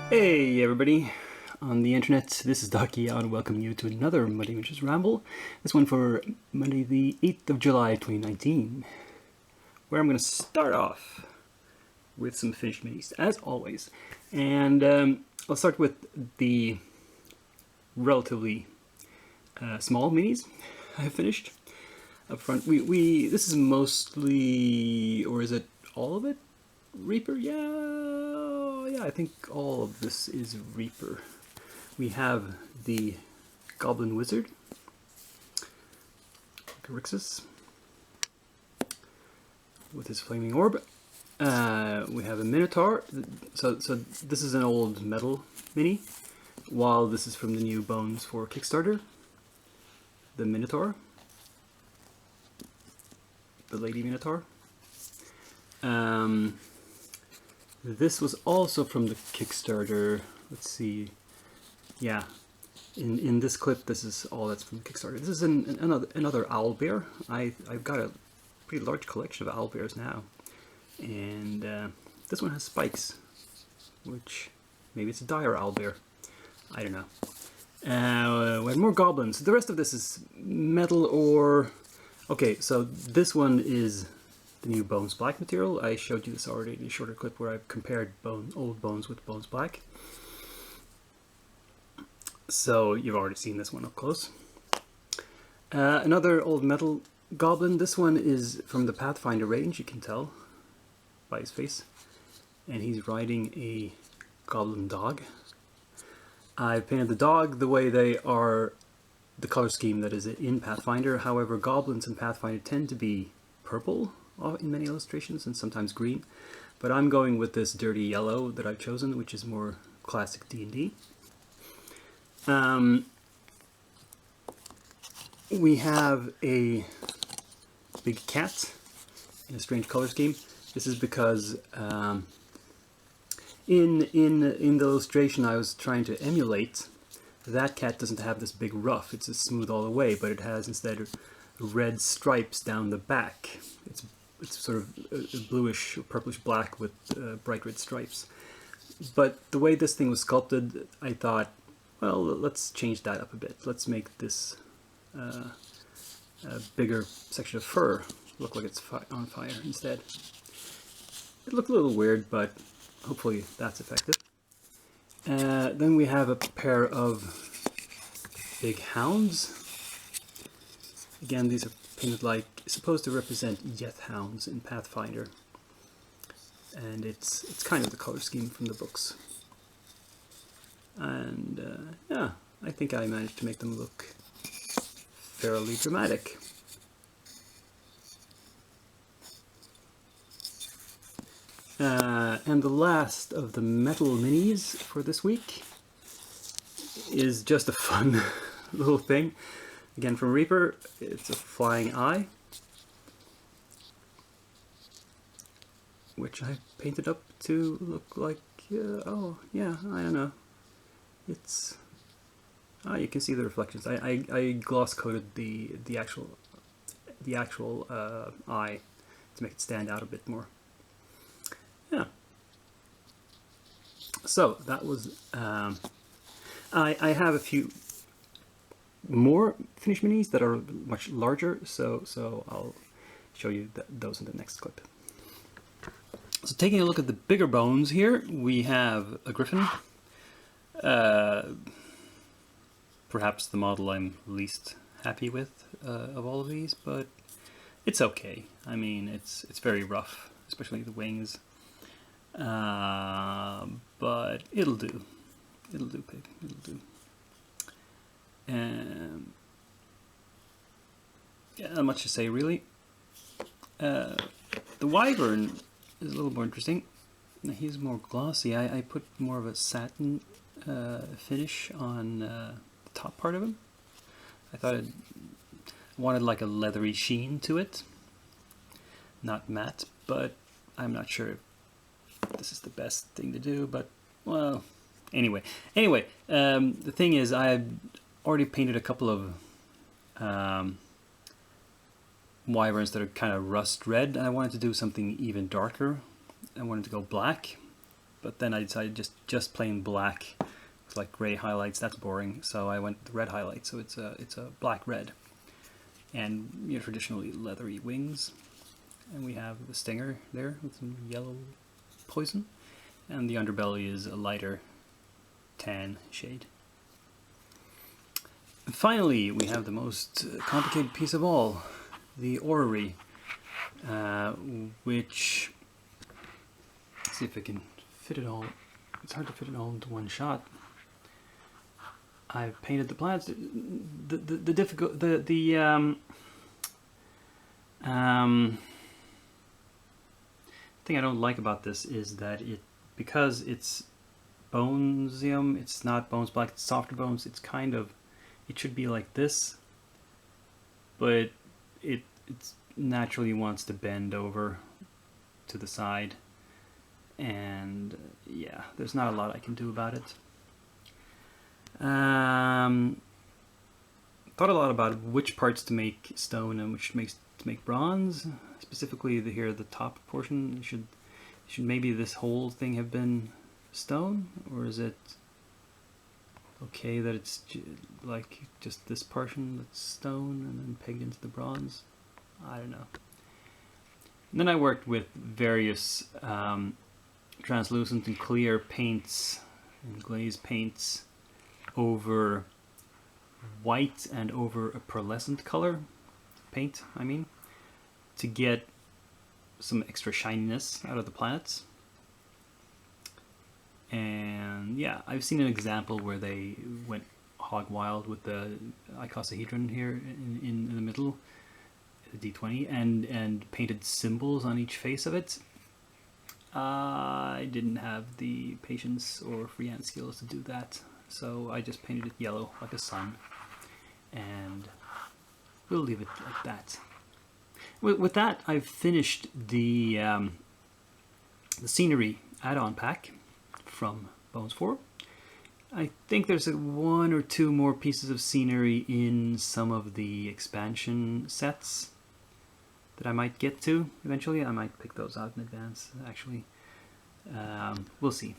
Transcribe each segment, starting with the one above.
Hey everybody on the internet, this is Ducky and welcoming you to another Monday Witches Ramble. This one for Monday the 8th of July 2019, where I'm going to start off with some finished minis, as always. And I'll start with the relatively small minis I have finished. Up front, this is mostly, or is it all of it? Reaper? Yeah, I think all of this is Reaper. We have the Goblin Wizard, Garixus, with his flaming orb. We have a Minotaur. So this is an old metal mini, while this is from the new Bones for Kickstarter. The Minotaur, the Lady Minotaur. This was also from the Kickstarter. Let's see. Yeah, in this clip, this is all that's from Kickstarter. This is another owlbear. I've got a pretty large collection of owlbears now, and this one has spikes, which maybe it's a dire owlbear. I don't know. We have more goblins. The rest of this is metal or... Okay, so this one is the new Bones Black material. I showed you this already in a shorter clip where I've compared old Bones with Bones Black. So you've already seen this one up close. Another old metal goblin. This one is from the Pathfinder range, you can tell by his face. And he's riding a goblin dog. I've painted the dog the way they are, the color scheme that is in Pathfinder. However, goblins in Pathfinder tend to be purple in many illustrations and sometimes green, but I'm going with this dirty yellow that I've chosen, which is more classic D&D. We have a big cat in a strange color scheme. This is because in the illustration I was trying to emulate, that cat doesn't have this big ruff. It's just smooth all the way, but it has instead red stripes down the back. It's sort of a bluish, purplish black with bright red stripes. But the way this thing was sculpted, I thought, well, let's change that up a bit. Let's make this a bigger section of fur look like it's on fire instead. It looked a little weird, but hopefully that's effective. Then we have a pair of big hounds. Again, these are painted like, supposed to represent Yeth hounds in Pathfinder, and it's kind of the color scheme from the books. And yeah, I think I managed to make them look fairly dramatic. And the last of the metal minis for this week is just a fun little thing. Again, from Reaper, it's a flying eye, which I painted up to look like, oh yeah, I don't know. It's, you can see the reflections. I gloss coated the actual eye to make it stand out a bit more. Yeah. So that was, I have a few more finished minis that are much larger, so I'll show you those in the next clip. So taking a look at the bigger bones here, we have a griffin. Perhaps the model I'm least happy with of all of these, but it's okay. I mean, it's very rough, especially the wings. But it'll do. It'll do, pig. It'll do. Yeah, not much to say really. The wyvern is a little more interesting. He's more glossy. I put more of a satin finish on the top part of him. I thought I wanted like a leathery sheen to it, not matte, but I'm not sure if this is the best thing to do, but well, anyway, the thing is, I already painted a couple of wyverns that are kind of rust red, and I wanted to do something even darker. I wanted to go black, but then I decided just plain black with like gray highlights. That's boring, so I went with red highlights. So it's a black red, and traditionally leathery wings. And we have the stinger there with some yellow poison, and the underbelly is a lighter tan shade. And finally, we have the most complicated piece of all, the orrery, which, let's see if I can fit it all. It's hard to fit it all into one shot. I've painted the plants. The difficult thing I don't like about this is that because it's bonesium, it's not bones black, it's softer bones. It's kind of, it should be like this, but it naturally wants to bend over to the side, and yeah, there's not a lot I can do about it. Thought a lot about which parts to make stone and which to make bronze. Specifically, here the top portion should maybe this whole thing have been stone, or is it okay that it's like just this portion that's stone and then pegged into the bronze? I don't know. And then I worked with various translucent and clear paints and glaze paints over white and over a pearlescent color paint, I mean, to get some extra shininess out of the planets. And yeah, I've seen an example where they went hog wild with the icosahedron here in the middle, the D20, and painted symbols on each face of it. I didn't have the patience or freehand skills to do that, so I just painted it yellow like a sun, and we'll leave it like that. With that, I've finished the scenery add-on pack from Bones 4. I think there's one or two more pieces of scenery in some of the expansion sets that I might get to eventually. I might pick those out in advance, actually. We'll see.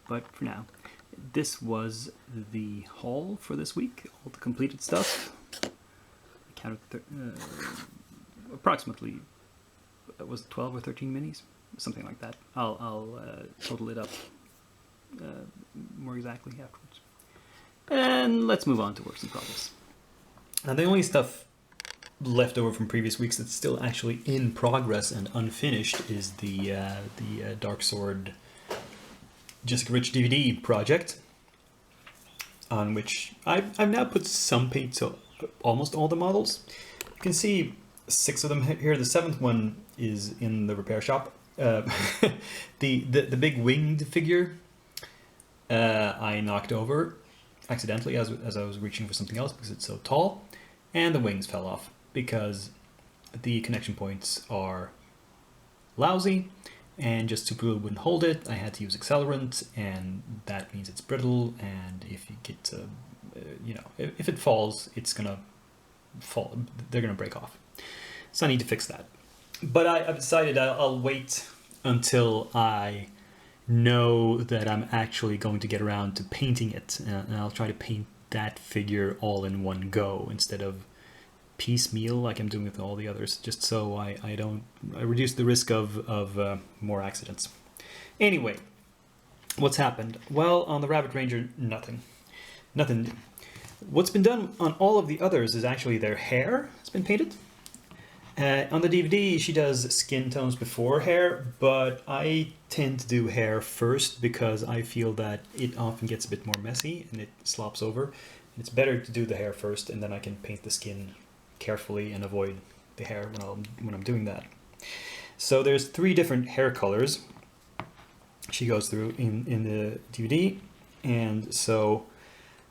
But for now, this was the haul for this week. All the completed stuff. I counted approximately, was it 12 or 13 minis? Something like that. I'll total it up more exactly afterwards. And let's move on to works in progress. Now, the only stuff left over from previous weeks that's still actually in progress and unfinished is the Dark Sword Jessica Rich DVD project, on which I've now put some paint to almost all the models. You can see 6 of them here. The 7th one is in the repair shop. The big winged figure I knocked over accidentally as I was reaching for something else because it's so tall, and the wings fell off because the connection points are lousy and just super glue wouldn't hold it. I had to use accelerant, and that means it's brittle, and if you get to, if it falls, it's gonna fall, they're gonna break off. So I need to fix that. But I've decided I'll wait until I know that I'm actually going to get around to painting it, and I'll try to paint that figure all in one go instead of piecemeal like I'm doing with all the others, just so I reduce the risk of more accidents. Anyway, what's happened? Well, on the Rabbit Ranger, nothing new. What's been done on all of the others is actually their hair has been painted. On the DVD, she does skin tones before hair, but I tend to do hair first because I feel that it often gets a bit more messy and it slops over. It's better to do the hair first, and then I can paint the skin carefully and avoid the hair when I'm doing that. So there's 3 different hair colors she goes through in the DVD, and so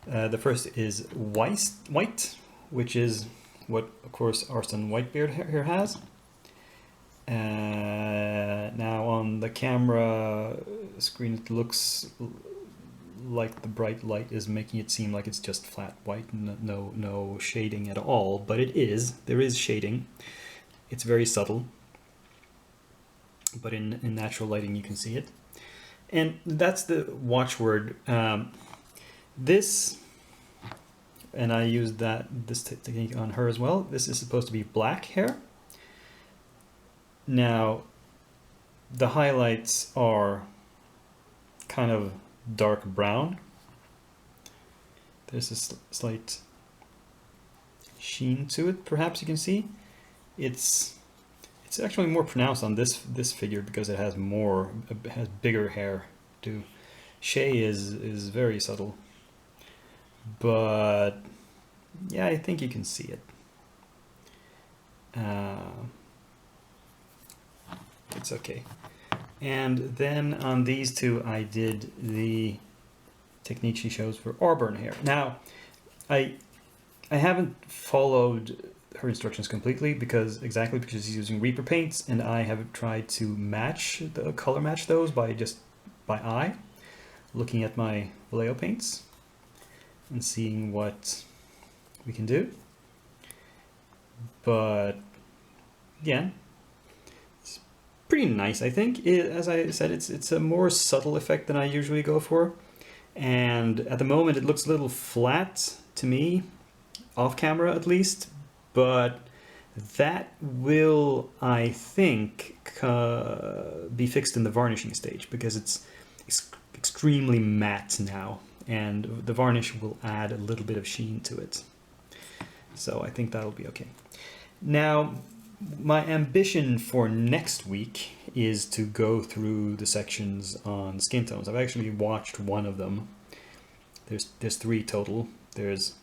the first is white, which is what, of course, Arsene Whitebeard here has. Now on the camera screen, it looks like the bright light is making it seem like it's just flat white, no shading at all, but there is shading. It's very subtle, but in natural lighting you can see it. And that's the watchword. This, and I used this technique on her as well. This is supposed to be black hair. Now, the highlights are kind of dark brown. There's a slight sheen to it, perhaps you can see. It's actually more pronounced on this figure because it has bigger hair too. Shay is very subtle, but yeah, I think you can see it. It's okay. And then on these two, I did the technique she shows for auburn hair. Now, I haven't followed her instructions completely because she's using Reaper paints, and I have tried to color match those by eye, looking at my Vallejo paints and seeing what we can do. But again, it's pretty nice, I think. As I said, it's a more subtle effect than I usually go for, and at the moment it looks a little flat to me, off camera at least, but that will, I think, be fixed in the varnishing stage because it's extremely matte now, and the varnish will add a little bit of sheen to it. So I think that'll be okay. Now, my ambition for next week is to go through the sections on skin tones. I've actually watched one of them. There's 3 total. There's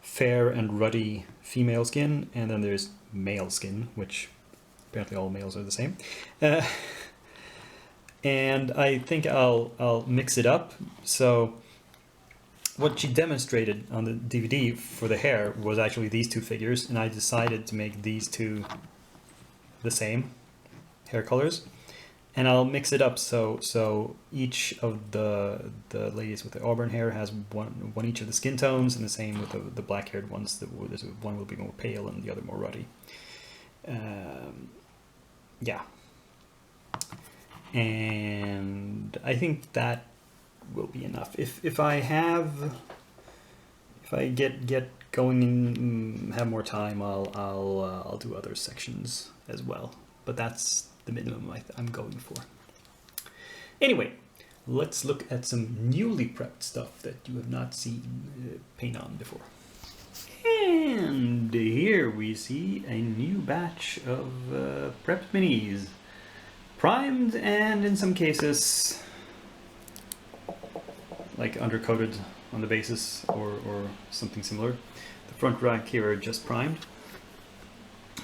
fair and ruddy female skin, and then there's male skin, which apparently all males are the same. And I think I'll mix it up. So what she demonstrated on the DVD for the hair was actually these 2 figures, and I decided to make these 2 the same hair colors, and I'll mix it up so each of the ladies with the auburn hair has one each of the skin tones, and the same with the black haired ones. One will be more pale and the other more ruddy. Yeah, and I think that will be enough. If I get going and have more time, I'll do other sections as well. But that's the minimum I'm going for. Anyway, let's look at some newly prepped stuff that you have not seen paint on before. And here we see a new batch of prepped minis, primed and in some cases like undercoated on the basis or something similar. The front rack here are just primed.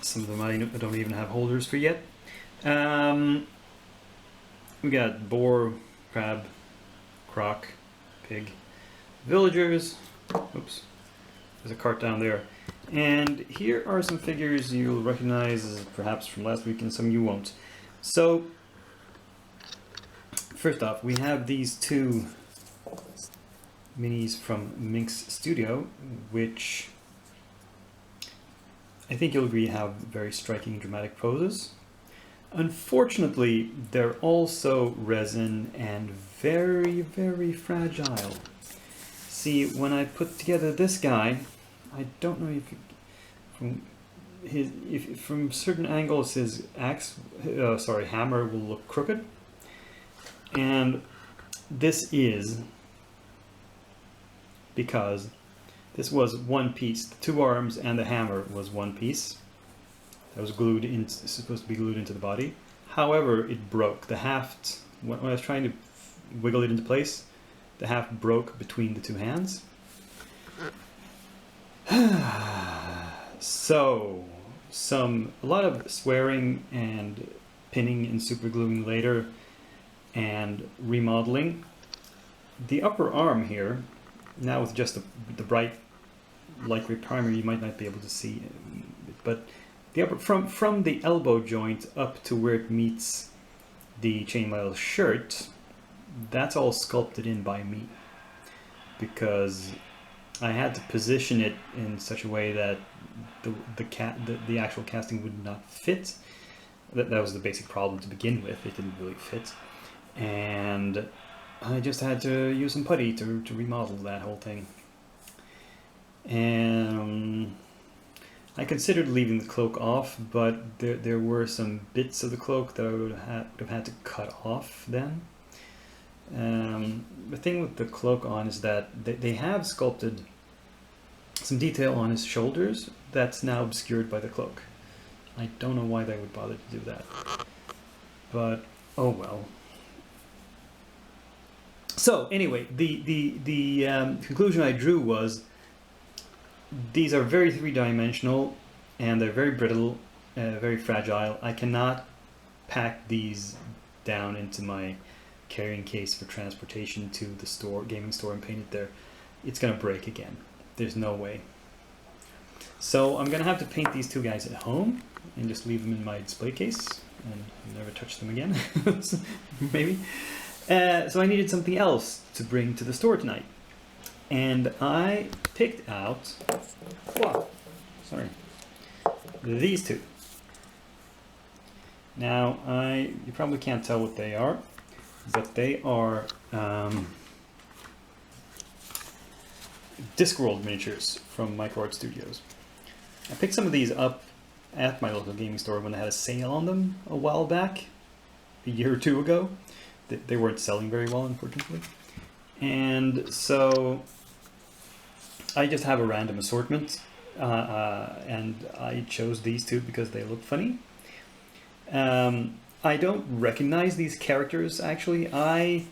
Some of them I don't even have holders for yet. We got boar, crab, croc, pig, villagers. Oops, there's a cart down there. And here are some figures you'll recognize perhaps from last week and some you won't. So, first off, we have these 2 minis from Minx Studio, which I think you'll agree have very striking dramatic poses. Unfortunately, they're also resin and very, very fragile. See, when I put together this guy, I don't know if from certain angles his hammer will look crooked, and this is because this was one piece. The 2 arms and the hammer was one piece. That was supposed to be glued into the body. However, it broke. The haft, when I was trying to wiggle it into place, the haft broke between the 2 hands. So, a lot of swearing and pinning and super gluing later and remodeling. The upper arm here, now with just the bright light gray primer, you might not be able to see it, but the upper from the elbow joint up to where it meets the chainmail shirt, that's all sculpted in by me because I had to position it in such a way that the actual casting would not fit. That was the basic problem to begin with. It didn't really fit. and I just had to use some putty to remodel that whole thing. And I considered leaving the cloak off, but there were some bits of the cloak that I would have had to cut off then. The thing with the cloak on is that they have sculpted some detail on his shoulders that's now obscured by the cloak. I don't know why they would bother to do that, but oh well. So anyway, the conclusion I drew was these are very three-dimensional and they're very brittle, very fragile. I cannot pack these down into my carrying case for transportation to the store, gaming store, and paint it there. It's gonna break again. There's no way. So I'm gonna have to paint these two guys at home and just leave them in my display case and never touch them again. Maybe. So I needed something else to bring to the store tonight, and I picked out these two. Now you probably can't tell what they are, but they are Discworld miniatures from Micro Art Studios. I picked some of these up at my local gaming store when they had a sale on them a while back, a year or two ago. They weren't selling very well, unfortunately. And so I just have a random assortment, and I chose these two because they look funny. I don't recognize these characters, actually. I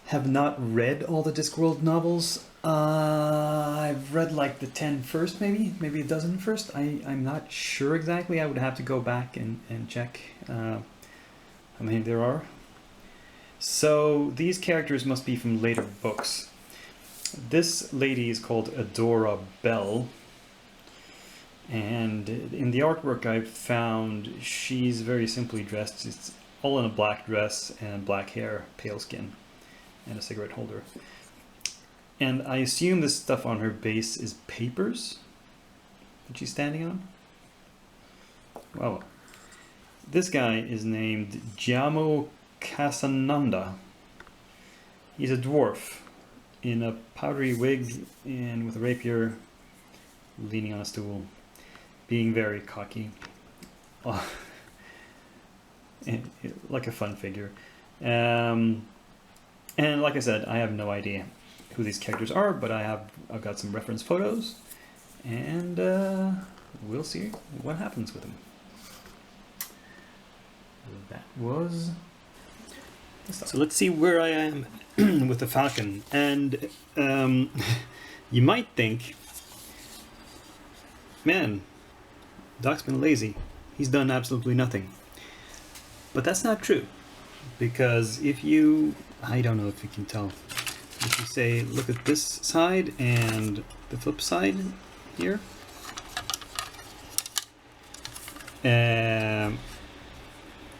have not read all the Discworld novels. I've read like the 10 first, maybe a dozen first. I'm not sure exactly. I would have to go back and check how many there are. So these characters must be from later books. This lady is called Adora Bell, and in the artwork I've found, she's very simply dressed. It's all in a black dress and black hair, pale skin, and a cigarette holder. And I assume this stuff on her base is papers that she's standing on. Well, this guy is named Jamo Casananda. He's a dwarf in a powdery wig and with a rapier, leaning on a stool, being very cocky. Like a fun figure. And like I said, I have no idea who these characters are, but I've got some reference photos, and we'll see what happens with them. That was... So let's see where I am with the Falcon. And you might think, man, Doc's been lazy. He's done absolutely nothing. But that's not true. Because if you... I don't know if you can tell. If you say, look at this side and the flip side here. Don't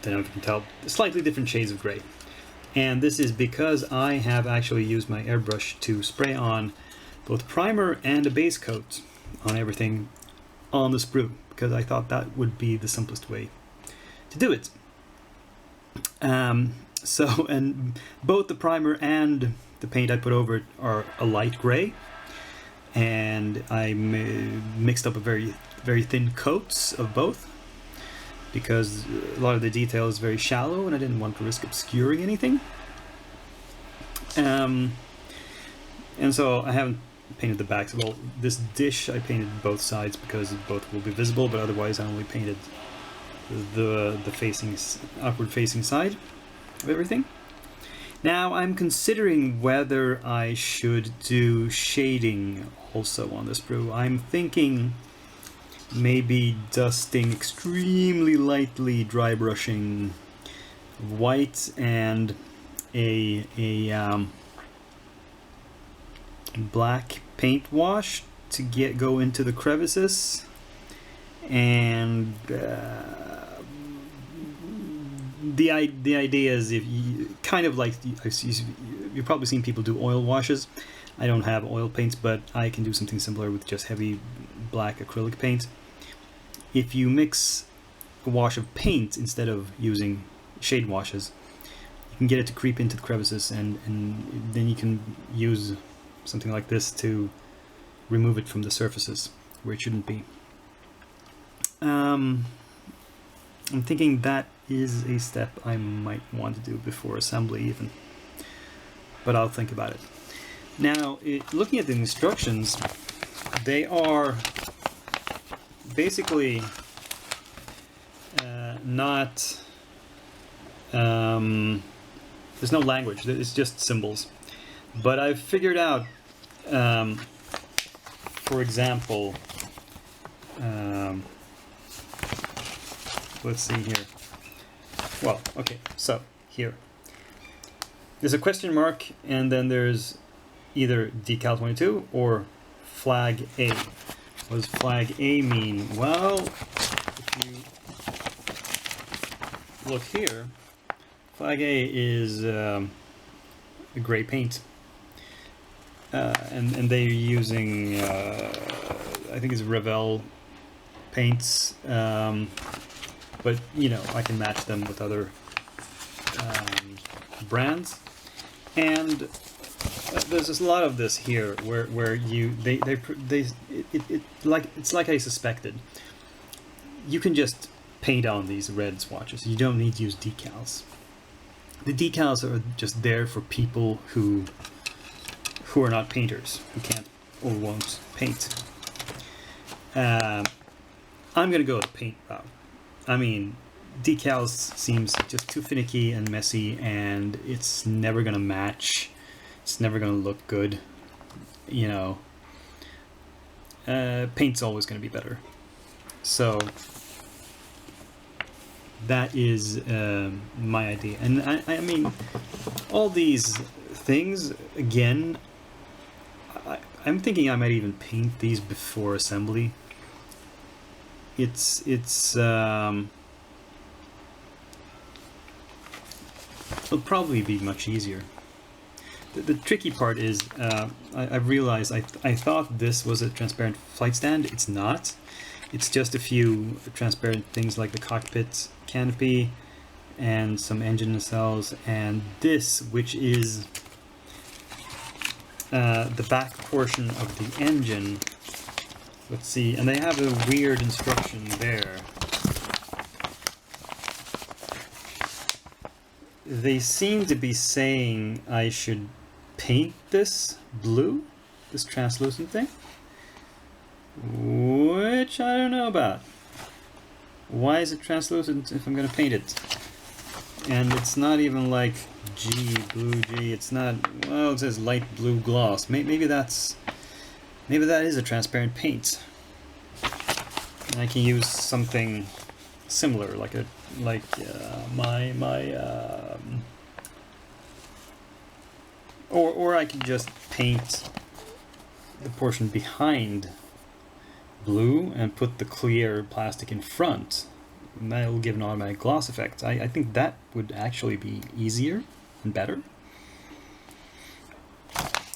know if you can tell. Slightly different shades of gray. And this is because I have actually used my airbrush to spray on both primer and a base coat on everything on the sprue, because I thought that would be the simplest way to do it. And both the primer and the paint I put over it are a light gray, and I mixed up a very, very thin coats of both, because a lot of the detail is very shallow and I didn't want to risk obscuring anything. And so I haven't painted the backs. Well, this dish I painted both sides because both will be visible, but otherwise I only painted the upward facing side of everything. Now I'm considering whether I should do shading also on this sprue. I'm thinking maybe dusting extremely lightly, dry brushing white and a black paint wash to go into the crevices, and the idea is, if you kind of like, you've probably seen people do oil washes. I don't have oil paints, but I can do something similar with just heavy black acrylic paint. If you mix a wash of paint instead of using shade washes, you you can get it to creep into the crevices, and then you can use something like this to remove it from the surfaces where it shouldn't be. I'm thinking that is a step I might want to do before assembly even, but I'll think about it. Now, looking at the instructions, they are basically not... there's no language, it's just symbols. But I've figured out, for example, let's see here. Well, okay, so here. There's a question mark, and then there's either decal 22 or flag A. What does flag A mean? Well, if you look here, flag A is a gray paint. And they're using, I think it's Revell paints, but you know, I can match them with other brands. And there's a lot of this here where it's like I suspected. You can just paint on these red swatches. You don't need to use decals. The decals are just there for people who are not painters, who can't or won't paint. I'm gonna go with the paint route. I mean, decals seems just too finicky and messy, and it's never gonna match. It's never gonna look good. You know, paint's always gonna be better. So that is my idea. And I mean, all these things, again, I'm thinking I might even paint these before assembly. It'll probably be much easier. The tricky part is I've realized I thought this was a transparent flight stand. It's not. It's just a few transparent things like the cockpit canopy and some engine nacelles, and this, which is the back portion of the engine. Let's see, and they have a weird instruction there. They seem to be saying I should paint this blue, this translucent thing, which I don't know about. Why is it translucent if I'm going to paint it? And it's not even like blue G. It's not. Well, it says light blue gloss. Maybe that is a transparent paint. And I can use something similar, or I can just paint the portion behind blue and put the clear plastic in front. And that will give an automatic gloss effect. I think that would actually be easier and better.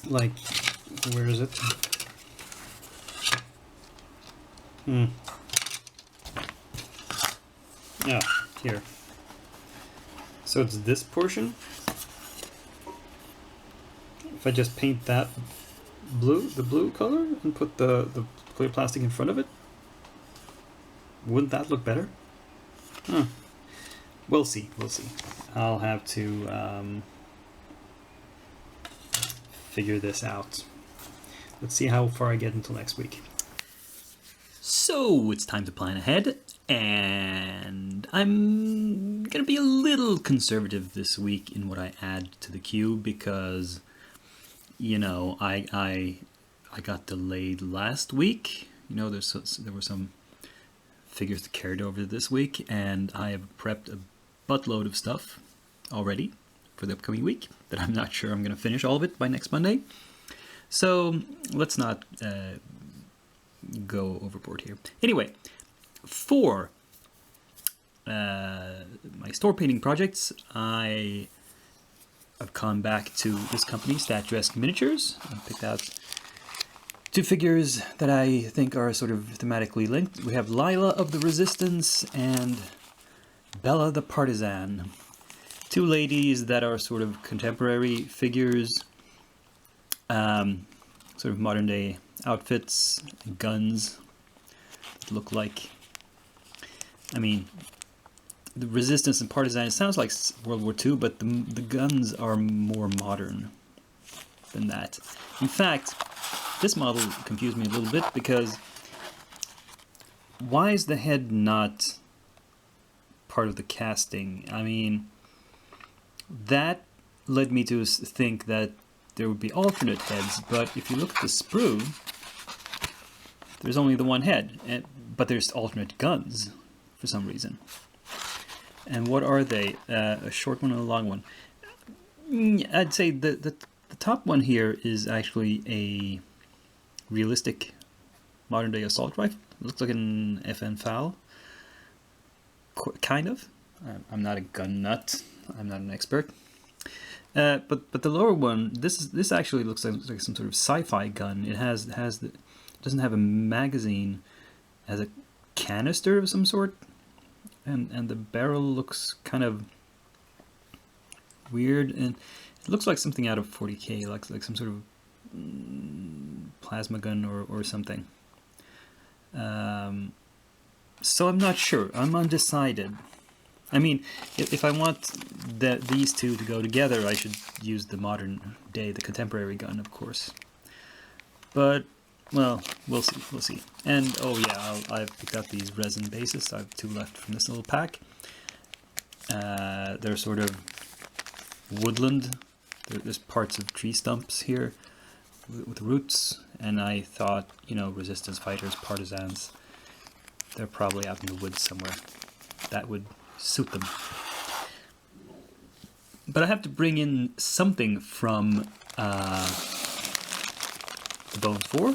Like, where is it? Yeah, here. So it's this portion. If I just paint that blue, the blue color, and put the clear plastic in front of it, wouldn't that look better? Huh. We'll see. I'll have to figure this out. Let's see how far I get until next week. So it's time to plan ahead, and I'm gonna be a little conservative this week in what I add to the queue, because, you know, I got delayed last week. You know, there were some figures that carried over this week, and I have prepped a buttload of stuff already for the upcoming week that I'm not sure I'm gonna finish all of it by next Monday. So let's not go overboard here. Anyway, for my store painting projects, I have come back to this company, Statuesque Miniatures. I picked out two figures that I think are sort of thematically linked. We have Lila of the Resistance and Bella the Partisan. two ladies that are sort of contemporary figures, sort of modern day outfits, guns that look like, I mean, the resistance and partisan, it sounds like World War II, but the guns are more modern than that. In fact, this model confused me a little bit because why is the head not part of the casting? I mean, that led me to think that there would be alternate heads, but if you look at the sprue, there's only the one head, but there's alternate guns for some reason. And what are they? A short one and a long one. I'd say the top one here is actually a realistic modern day assault rifle. It looks like an FN FAL. Kind of. I'm not a gun nut. I'm not an expert. But the lower one, this actually looks like some sort of sci-fi gun. It doesn't have a magazine, it has a canister of some sort. And the barrel looks kind of weird, and it looks like something out of 40K, like some sort of plasma gun or something. So I'm not sure. I'm undecided. I mean, if I want these two to go together, I should use the modern day, the contemporary gun, of course. But well, we'll see. We'll see. And oh yeah, I've picked up these resin bases. I have two left from this little pack. They're sort of woodland. There's parts of tree stumps here with roots, and I thought, you know, resistance fighters, partisans, they're probably out in the woods somewhere. That would suit them. But I have to bring in something from the Bones 4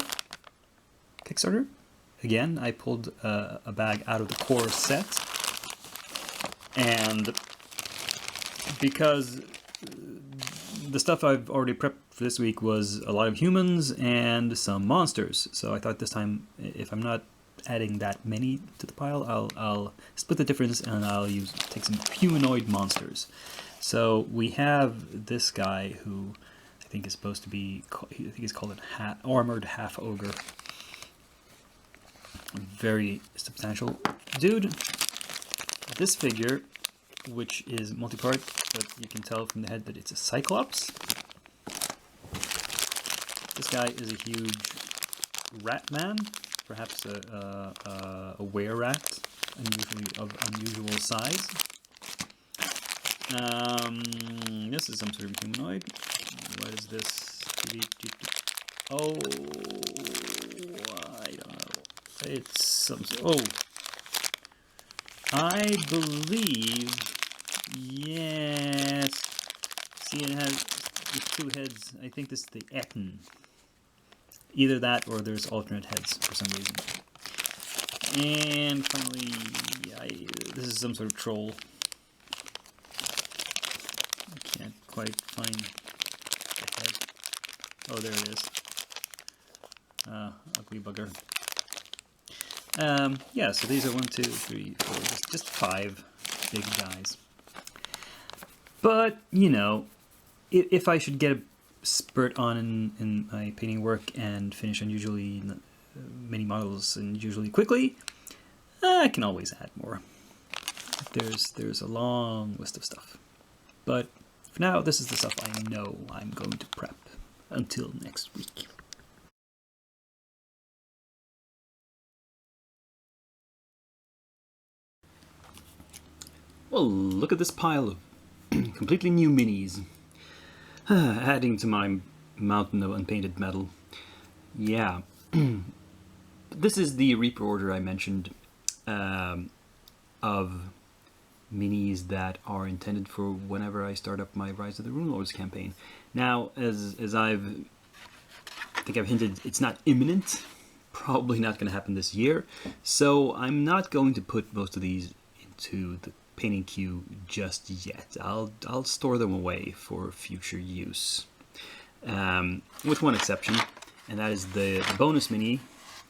Kickstarter. Again, I pulled a bag out of the core set, and because the stuff I've already prepped for this week was a lot of humans and some monsters, so I thought this time, if I'm not adding that many to the pile, I'll split the difference and I'll take some humanoid monsters. So we have this guy who I think is supposed to be, I think he's called an armored half ogre. Very substantial dude. This figure, which is multi-part, but you can tell from the head that it's a cyclops. This guy is a huge rat man, perhaps a were-rat, of unusual size. This is some sort of humanoid. What is this? Oh, I don't know. It's some. Oh, I believe. Yes. See, it has two heads. I think this is the Etten. Either that, or there's alternate heads for some reason. And finally, this is some sort of troll. I can't quite find the head. Oh, there it is. Ugly bugger. Yeah, so these are 1, 2, 3, 4, just 5 big guys. But, you know, if I should get a spurt on in my painting work and finish unusually many models unusually quickly, I can always add more. There's a long list of stuff. But for now, this is the stuff I know I'm going to prep until next week. Well, look at this pile of completely new minis. Adding to my mountain of unpainted metal. Yeah. This is the Reaper order I mentioned of minis that are intended for whenever I start up my Rise of the Runelords campaign. Now, as I think I've hinted, it's not imminent. Probably not going to happen this year. So I'm not going to put most of these into the painting queue just yet. I'll store them away for future use, with one exception, and that is the bonus mini,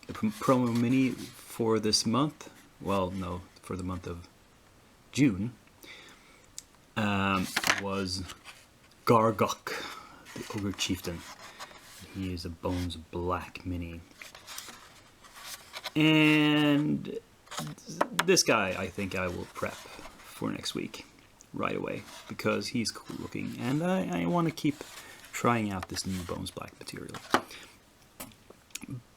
the promo mini for this month. Well, no, for the month of June. was Gargok, the Ogre Chieftain. He is a Bones Black mini. And this guy I think I will prep for next week right away because he's cool looking and I want to keep trying out this new Bones Black material.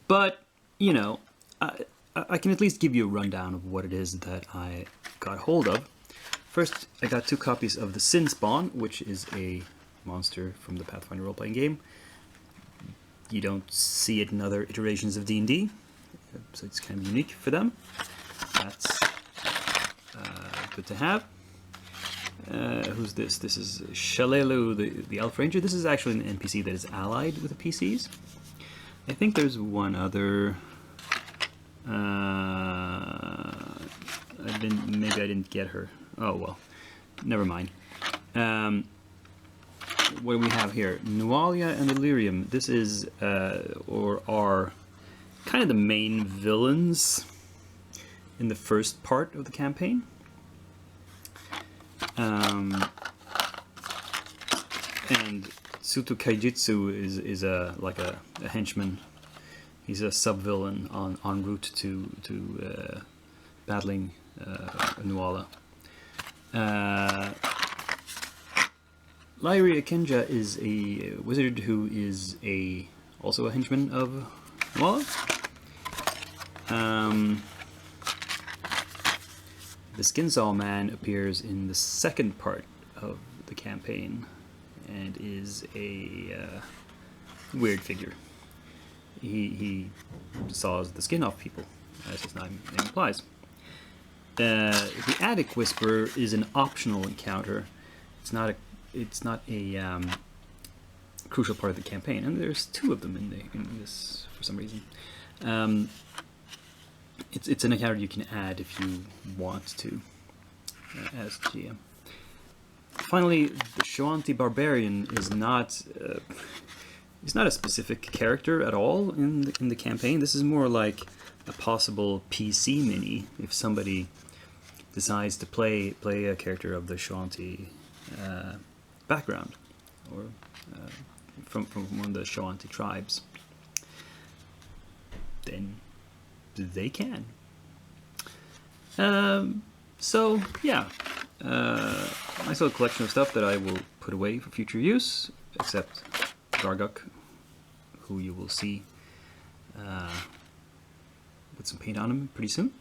But, you know, I can at least give you a rundown of what it is that I got hold of. First, I got 2 copies of the Sin Spawn, which is a monster from the Pathfinder role-playing game. You don't see it in other iterations of D&D, so it's kind of unique for them. That's good to have. Who's this? This is Shalelu, the Elf Ranger. This is actually an NPC that is allied with the PCs. I think there's one other... maybe I didn't get her. Oh well, never mind. What do we have here? Nualia and Illyrium. This is, or are, kind of the main villains in the first part of the campaign. And Sutu Kaijitsu is like a henchman. He's a sub-villain en route to battling Nuala. Lyria Kenja is a wizard who is also a henchman of Nuala. The Skinsaw Man appears in the second part of the campaign and is a weird figure. He saws the skin off people, as his name implies. The Attic Whisperer is an optional encounter. It's not a crucial part of the campaign, and there's 2 of them in this for some reason. It's an encounter you can add if you want to, as GM. Finally, the Shoanti Barbarian is not. He's not a specific character at all in the campaign. This is more like a possible PC mini if somebody decides to play a character of the Shoanti background or from one of the Shoanti tribes. Then they can. So yeah, nice little collection of stuff that I will put away for future use, except Garguk, who you will see with some paint on him pretty soon.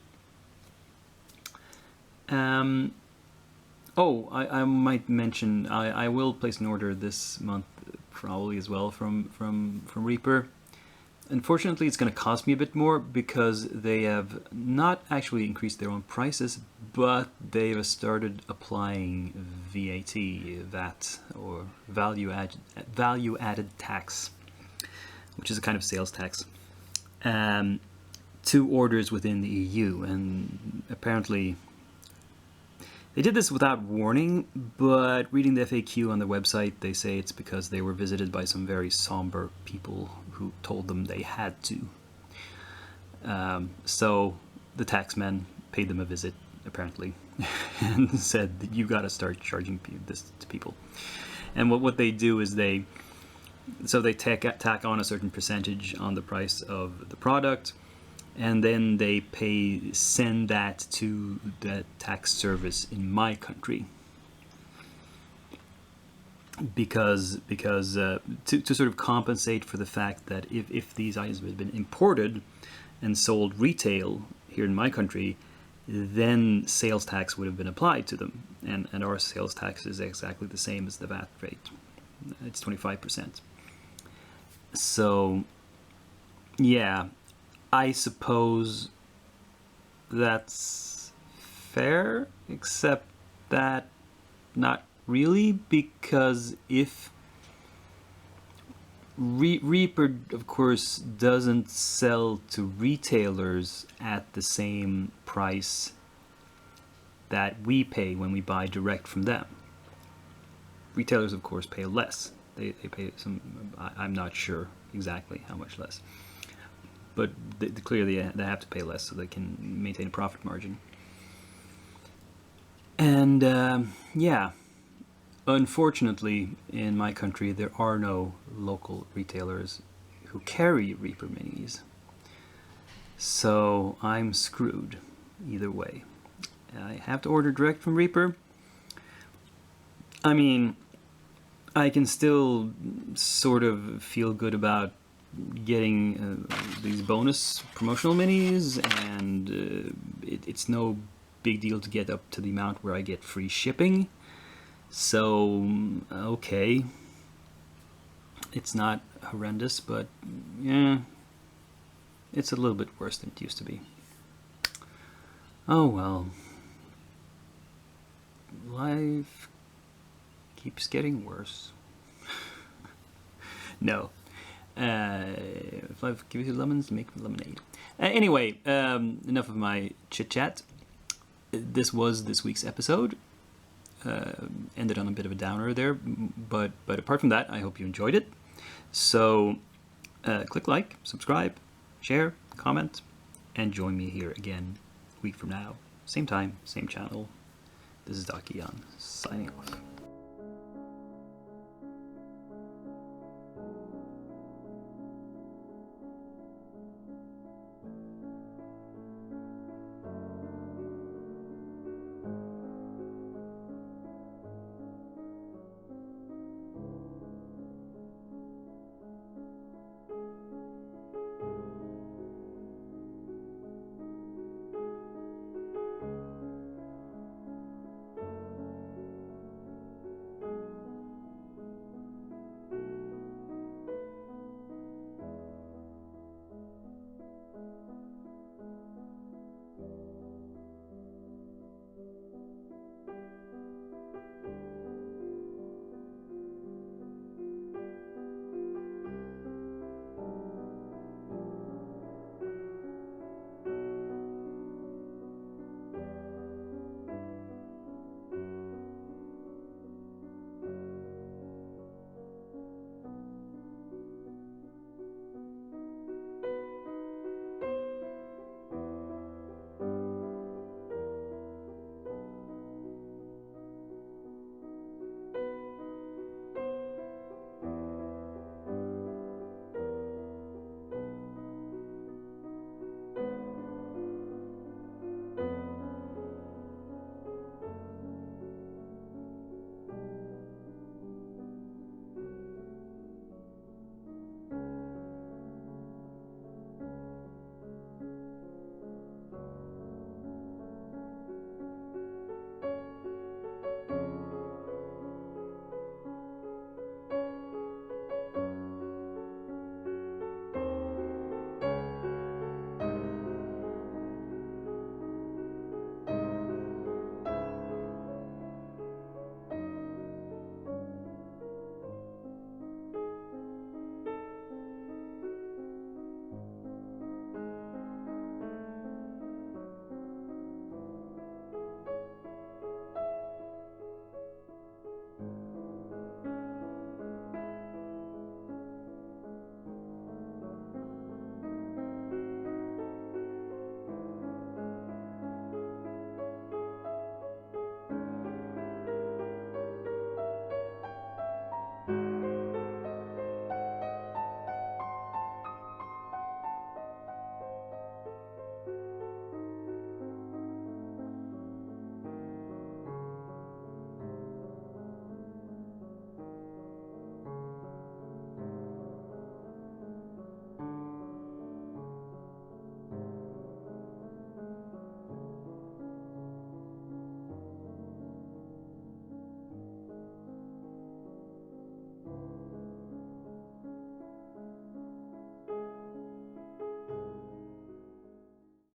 I might mention I will place an order this month probably as well from Reaper. Unfortunately, it's going to cost me a bit more because they have not actually increased their own prices, but they have started applying VAT or value added tax, which is a kind of sales tax, to orders within the EU. And apparently they did this without warning, but reading the FAQ on their website, they say it's because they were visited by some very somber people who told them they had to. So the taxmen paid them a visit, apparently, and said that you got to start charging this to people. And what they do is they tack on a certain percentage on the price of the product, and then they send that to the tax service in my country, because to sort of compensate for the fact that if these items had been imported and sold retail here in my country, then sales tax would have been applied to them, and our sales tax is exactly the same as the VAT rate. It's 25%. So yeah, I suppose that's fair, except that not really, because if Reaper, of course, doesn't sell to retailers at the same price that we pay when we buy direct from them. Retailers, of course, pay less. They pay some, I'm not sure exactly how much less. But clearly they have to pay less so they can maintain a profit margin. And yeah, Unfortunately, in my country, there are no local retailers who carry Reaper minis. So I'm screwed either way. I have to order direct from Reaper. I mean, I can still sort of feel good about getting these bonus promotional minis, and it's no big deal to get up to the amount where I get free shipping. So, okay. It's not horrendous, but yeah, it's a little bit worse than it used to be. Oh well. Life keeps getting worse. No. If life gives you lemons, make lemonade. Anyway, enough of my chit-chat. This was this week's episode. Ended on a bit of a downer there, but apart from that, I hope you enjoyed it. So click like, subscribe, share, comment, and join me here again a week from now. Same time, same channel. This is Dakian, signing off.